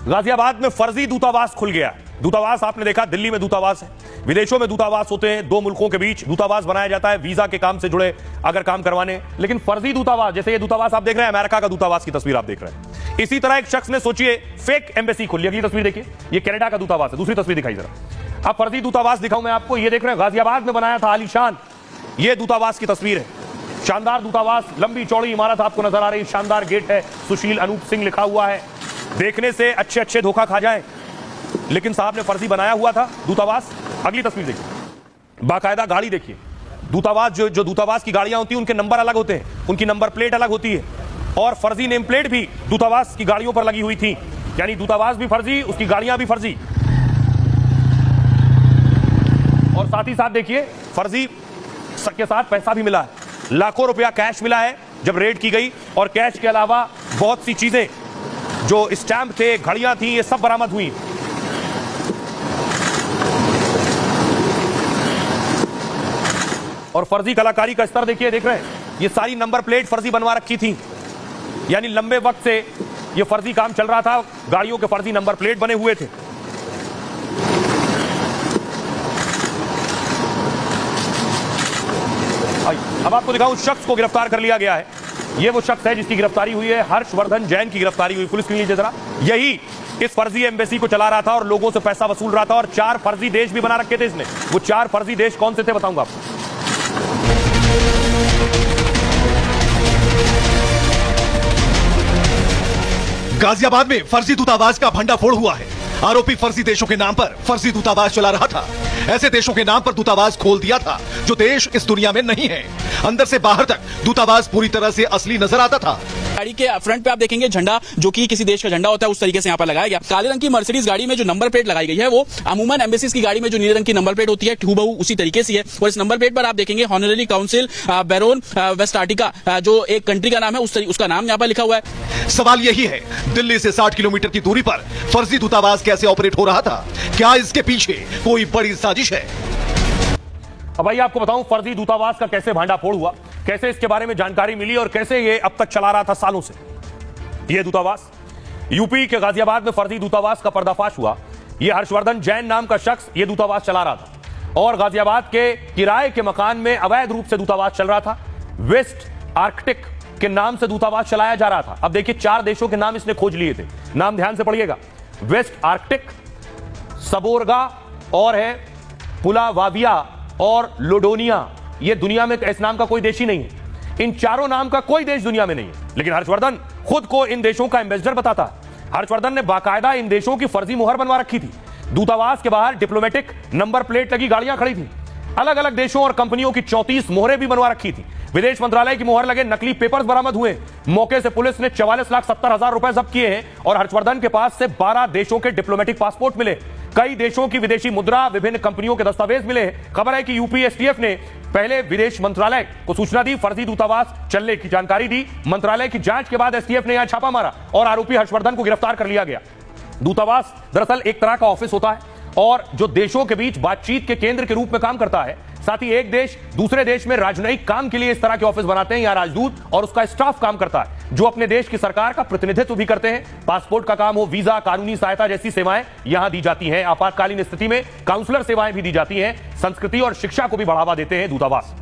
गाजियाबाद में फर्जी दूतावास खुल गया। दूतावास आपने देखा, दिल्ली में दूतावास है, विदेशों में दूतावास होते हैं, दो मुल्कों के बीच दूतावास बनाया जाता है वीजा के काम से जुड़े अगर काम करवाने। लेकिन फर्जी दूतावास, जैसे ये दूतावास आप देख रहे हैं, अमेरिका का दूतावास की तस्वीर आप देख रहे हैं। इसी तरह एक शख्स ने, सोचिए, फेक एम्बेसी खोली। अगली तस्वीर देखिए, ये कनाडा का दूतावास है। दूसरी तस्वीर दिखाई जरा। अब फर्जी दूतावास दिखाऊं मैं आपको। ये देख रहे हैं, गाजियाबाद में बनाया था आलीशान, ये दूतावास की तस्वीर है। शानदार दूतावास, लंबी चौड़ी इमारत आपको नजर आ रही, शानदार गेट है, सुशील अनूप सिंह लिखा हुआ है। देखने से अच्छे अच्छे धोखा खा जाए, लेकिन साहब ने फर्जी बनाया हुआ था दूतावास। अगली तस्वीर देखिए, बाकायदा गाड़ी देखिए। दूतावास जो दूतावास की गाड़ियां होती हैं, उनके नंबर अलग होते हैं, उनकी नंबर प्लेट अलग होती है, और फर्जी नेम प्लेट भी दूतावास की गाड़ियों पर लगी हुई थी। यानी दूतावास भी फर्जी, उसकी गाड़ियां भी फर्जी। और साथ ही साथ देखिए, फर्जी के साथ पैसा भी मिला है, लाखों रुपया कैश मिला है जब रेड की गई। और कैश के अलावा बहुत सी चीजें, जो स्टैंप थे, घड़ियां थी, ये सब बरामद हुई। और फर्जी कलाकारी का स्तर देखिए, देख रहे हैं, ये सारी नंबर प्लेट फर्जी बनवा रखी थी। यानी लंबे वक्त से ये फर्जी काम चल रहा था, गाड़ियों के फर्जी नंबर प्लेट बने हुए थे। अब आपको दिखाऊं, उस शख्स को गिरफ्तार कर लिया गया है। ये वो शख्स है जिसकी गिरफ्तारी हुई है, हर्षवर्धन जैन की गिरफ्तारी हुई। फुल स्क्रीन लीजिए जरा। यही इस फर्जी एम्बेसी को चला रहा था और लोगों से पैसा वसूल रहा था, और 4 फर्जी देश भी बना रखे थे इसने। वो 4 फर्जी देश कौन से थे बताऊंगा आपको। गाजियाबाद में फर्जी दूतावास का भंडाफोड़ हुआ है। आरोपी फर्जी देशों के नाम पर फर्जी दूतावास चला रहा था। ऐसे देशों के नाम पर दूतावास खोल दिया था जो देश इस दुनिया में नहीं है। अंदर से बाहर तक दूतावास पूरी तरह से असली नजर आता था। गाड़ी के फ्रंट पे आप देखेंगे झंडा, जो कि किसी देश का झंडा होता है, उस तरीके से यहाँ पर लगाया गया। काले रंग की मर्सिडीज गाड़ी में जो नंबर प्लेट लगाई गई है, वो अमूमन एम्बेसीज की गाड़ी में जो नीले रंग की नंबर प्लेट होती है, हूबहू उसी तरीके से है। और इस नंबर प्लेट पर आप देखेंगे honorary consul baron Westarctica, जो एक कंट्री का नाम है, उसका नाम यहाँ पर लिखा हुआ है। सवाल यही है, दिल्ली से 60 किलोमीटर की दूरी पर फर्जी दूतावास कैसे ऑपरेट हो रहा था? क्या इसके पीछे कोई बड़ी साजिश है? अब भाई आपको बताऊं, फर्जी दूतावास का कैसे भांडाफोड़ हुआ, कैसे इसके बारे में जानकारी मिली, और कैसे ये अब तक चला रहा था सालों से ये दूतावास। यूपी के गाजियाबाद में फर्जी दूतावास का पर्दाफाश हुआ। ये हर्षवर्धन जैन नाम का शख्स ये दूतावास चला रहा था, और गाजियाबाद के किराए के मकान में अवैध रूप से दूतावास चल रहा था। वेस्ट आर्कटिक के नाम से दूतावास चलाया जा रहा था। अब देखिए, 4 देशों के नाम इसने खोज लिए थे। नाम ध्यान से पढ़िएगा, वेस्ट आर्कटिक, सबोरगा, और है पुलावाविया और लोडोनिया। ये दुनिया में इस नाम का कोई देश ही नहीं है। इन चारों नाम का कोई देश दुनिया में नहीं है, लेकिन हर्षवर्धन खुद को इन देशों का एम्बेसडर बताता है। हर्षवर्धन ने बाकायदा इन देशों की फर्जी मुहर बनवा रखी थी। दूतावास के बाहर डिप्लोमेटिक नंबर प्लेट लगी गाड़ियां खड़ी थी। अलग अलग देशों और कंपनियों की 34 मोहरें भी बनवा रखी थी। विदेश मंत्रालय की मोहर लगे नकली पेपर्स बरामद हुए। मौके से पुलिस ने 44,70,000 रुपए जब्त किए हैं, और हर्षवर्धन के पास से 12 देशों के डिप्लोमेटिक पासपोर्ट मिले। कई देशों की विदेशी मुद्रा, विभिन्न कंपनियों के दस्तावेज मिले। खबर है कि यूपी एसटीएफ ने पहले विदेश मंत्रालय को सूचना दी, फर्जी दूतावास चलने की जानकारी दी। मंत्रालय की जांच के बाद एसटीएफ ने यहां छापा मारा और आरोपी हर्षवर्धन को गिरफ्तार कर लिया गया। दूतावास दरअसल एक तरह का ऑफिस होता है, और जो देशों के बीच बातचीत के केंद्र के रूप में काम करता है। साथ ही एक देश दूसरे देश में राजनयिक काम के लिए इस तरह के ऑफिस बनाते हैं। यहाँ राजदूत और उसका स्टाफ काम करता है, जो अपने देश की सरकार का प्रतिनिधित्व भी करते हैं। पासपोर्ट का काम हो, वीजा, कानूनी सहायता जैसी सेवाएं यहां दी जाती हैं। आपातकालीन स्थिति में काउंसलर सेवाएं भी दी जाती हैं। संस्कृति और शिक्षा को भी बढ़ावा देते हैं दूतावास।